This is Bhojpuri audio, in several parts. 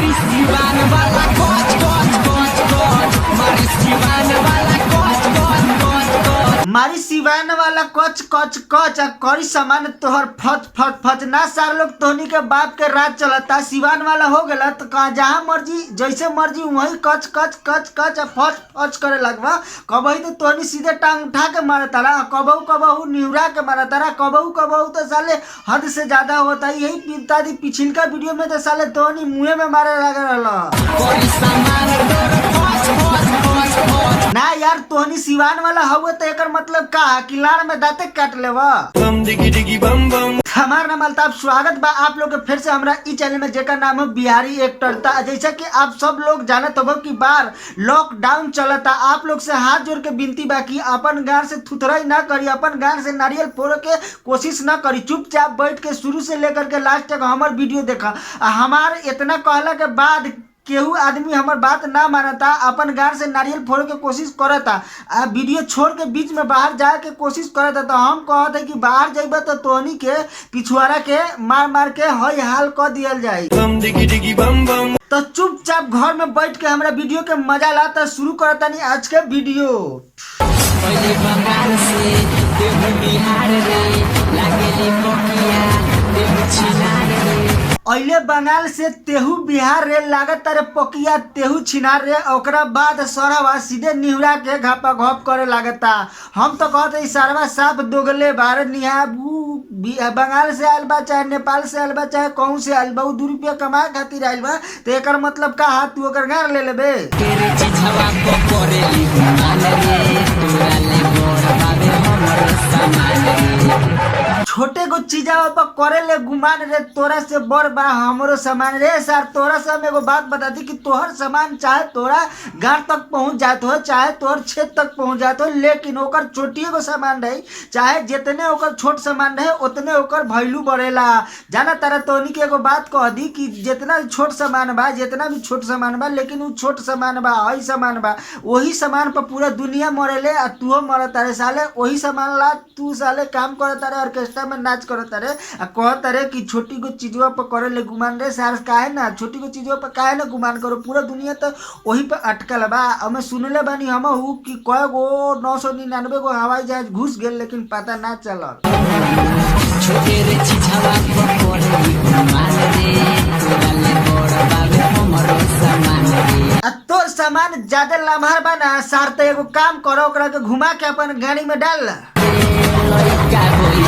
मारी सिवान वाला कोच कोच कोच कोच मारी सिवान वाला कोच कोच कोच कोच मारी सिवान वाला कच कच कच आ करी सामान तोहर फच फच फच ना। सार लोग तोहनी के बाप के राज चलता, सिवान वाला हो गला तो कहा जहाँ मर्जी जैसे मर्जी वही कच कच कच कच आ फच फच करे लगवा। कबही तो तोहनी सीधे टांग उठा के मारे तारा, कबहू कबहू निहुरा के मारा तारा, कबहू कबहू तो साले हद से ज्यादा होता। यही पिताजी पिछिलका वीडियो में तो साले तोहनी मुँहे में मारे लगे रहला। कोई सामान तोर कोच कोच कोच कोच ना यार तोहनी सिवान वाला हुए तो एकर मतलब का कि लाड़ में दांते काट लेवा। बम डिगी डिगी बम बम। हमार नाम अल्ताफ, स्वागत बा आप लोग के फिर से हमरा ई चैनल में जेकर नाम है बिहारी एक्टर। ता जैसा कि आप सब लोग जानत हो कि बार लॉकडाउन चलता, आप लोग से हाथ जोड़ के विनती बा कि अपन गान से थुथराई ना करी, अपन गान से नारियल फोड़े के कोशिश ना करी, चुपचाप बैठ के शुरू से लेकर के लास्ट तक हमार वीडियो देखा। हमार इतना कहला के बाद केहू आदमी हमार बात ना मानता, अपन गान से नारियल फोड़े के कोशिश करता, वीडियो छोड़ के बीच में बाहर जाए के कोशिश करता। तो हम कहते कि बाहर जाइबा तो तोहनी के पिछुआरा के मार मार के हई हाल कर दियल जाए। बम डिगी डिगी बम बम। तो चुपचाप घर में बैठ के हमरा वीडियो के मजा लाता शुरू करता नहीं आज के वीडियो। पहले बंगाल से देव बिहार रे लागेली मोकिया देव छिनार रे अइले बंगाल से तेहू बिहार रे लागत तारे पकिया तेहू छिनार रे। ओकरा बाद सरवा सीधे निहुरा के घपा घप करे लागता। हम तो कहते सरवा साफ दोगले बार निहा बंगाल से आयल बा चाहे नेपाल से आयल बा चाहे कहूँ से आयल बा, 2 रुपया कमाए खातिर आयल बा। तो एकर मतलब का हाथ तू ओकर गार ले लेबे। तेरे चिझवा को करेली मान रे तोरा ले गोड़ बाबे हमर सामान रे छोटे गो चीजा पर करे ले गुमान रे तोरा से बड़ बा हमरो सामान रे। सर तोरा से हम एगो बात बता दी कि तोहर सामान चाहे तोरा घर तक पहुंच जात हो चाहे तोहर क्षेत्र तक पहुंच जात हो, लेकिन ओकर छोटिए गो सामान रही, चाहे जितने ओकर छोट सामान रहे उतने ओकर वैल्यू बढ़ेला। जाना तारा तोहनी के एगो बात कह दी कि जितना छोट सामान बा जितना भी छोट सामान बा लेकिन वो छोट सामान बा हई सामान बा, वही सामान पर पूरा दुनिया मरेले आ तू मर तारे साले। वही सामान ला तू साले काम कर तारे ऑर्केस्ट्रा में नाच करता रे आ कहता रे कि छोटी को चीजों पर करे ले गुमान रे। सार काहे ना छोटी को चीजों पर काहे ना गुमान करो, पूरा दुनिया तो वही पे अटकल बा। हमें सुनले बानी हम हूँ कि कय गो 999 गो हवाई जहाज घुस गेल लेकिन पता ना चलल। छोटे रे चिझवा को करेली मान रे तोरा ले गोड़ बाबे हमर सामान रे आ तोर सामान ज्यादा लम्हार बा ना सार तो एगो काम करो ओकरा के घुमा के अपन गाड़ी में डाल। लइका होई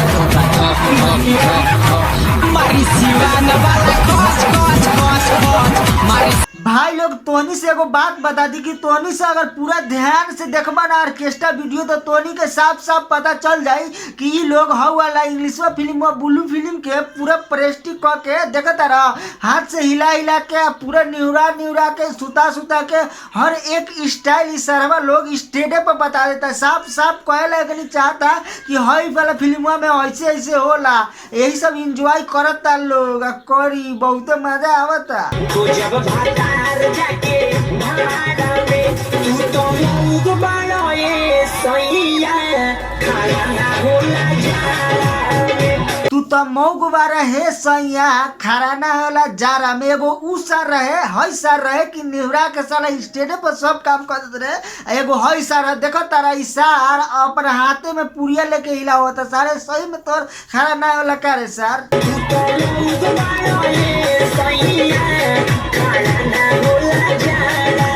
मारी सिवान वाला कोच कोच कोच कोच मारी भाई लोग तोहनी से एगो बात बता दी कि तोहनी से अगर पूरा ध्यान से देखबा ना ऑर्केस्ट्रा वीडियो तो तोहनी के साफ साफ पता चल जाई कि ई लोग हव वाला इंग्लिश फिल्म ब्लू फिल्म के पूरा प्रेस्टिक क के देखता रह, हाथ से हिला हिला के पूरा निहुरा निहुरा के सुता सुता के हर एक स्टाइल इस सरवा लोग स्टेडे पर बता देता। साफ साफ कहे लगे चाहता कि हई वाला फिल्म में ऐसे ऐसे होला, यही सब इंजॉय करता लोग करी बहुत मजा आवता। जाके में तू तो मूग बड़ो ये सैया खाना ना होला जाला। तू तो मौग बारा हे सैया खरा ना होला जारा में। एगो उ सर रहे हई सर रहे कि निहुरा के साला स्टेडे पर सब काम करते रहे। एगो हई सर देखो तारा ई सर अपन हाथे में पुड़िया लेके हिला होता सारे सही में तोर खरा ना होला का रे सर। तू तो मूग बड़ो ये सैया खाना ना होला जाला।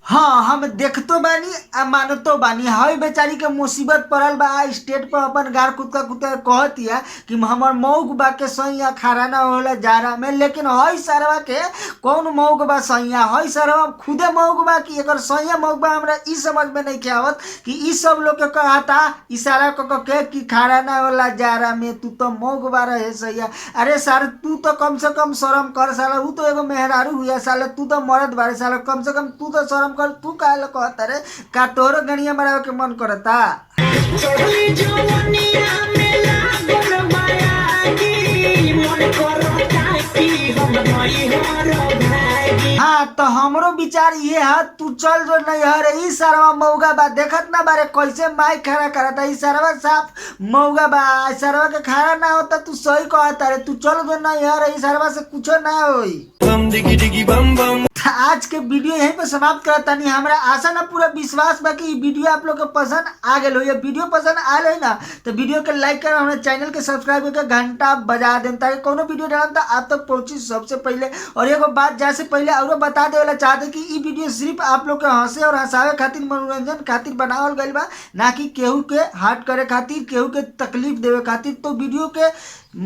हाँ हम देखतो बानी आ मानतो बानी। हई बेचारी के मुसीबत पड़ल बा स्टेट पर अपन गार कुत्ता कुत्ता कहतिया कि हमर मौग बा के सैया खारा ना होला जारा में, लेकिन हई सरवा के कौन मौग बा सैया। हई सरवा खुदे मौग बा कि एकर सैया मौग बा, हमरा ई समझ में नहीं के आवत कि ई सब लोग के कहता इशारा क के कि खारा ना होला जारा में तू तो मौग बा रहे सैया। अरे सर तू तो कम से कम शर्म कर साला, ऊ तो एगो मेहरारू हुआ साला, तू तो मर्द बारे साला, कम से कम तू तो शर्म कर। तू काहे कहता रे का तोरो गणिया मरावे के मन करता। चढ़ली जवनिया में लागल माया की मन करता कि हम नहीं हर भागी हाँ तो हमरो विचार ये है तू चल जो नहीं हरे ई सरवा मौगा बा देखत ना बारे कैसे माइक खड़ा करता ई सरवा साफ मौगा बा ई सरवा के खड़ा ना होता तू सही कहता रे तू चल जो नहीं हरे ई सरवा से कुछो ना होई bum diggy diggy bum bum. आज के वीडियो यहीं पे समाप्त करता नहीं हमरा आशा ना पूरा विश्वास बा कि ई वीडियो आप लोग के पसंद आ गेल हो ये वीडियो पसंद आयल है ना तो वीडियो के लाइक कर हमारे चैनल के सब्सक्राइब करके घंटा बजा दें ताकि कोनो वीडियो डालम तो आप तक पहुंची सबसे पहले। और एगो बात जैसे पहले और बता दे वाला चाहते कि ई वीडियो सिर्फ आप लोग के हंसे और हंसावे खातिर मनोरंजन खातिर बनावल गइल बा ना कि केहू के हर्ट करे खातिर केहू के तकलीफ देवे खातिर। तो वीडियो के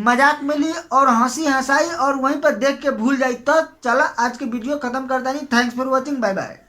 मजाक मिली और हंसी हंसाई और वहीं पर देख के भूल जाई। तो चला आज के वीडियो खत्म करता नहीं। Thanks for watching, bye by.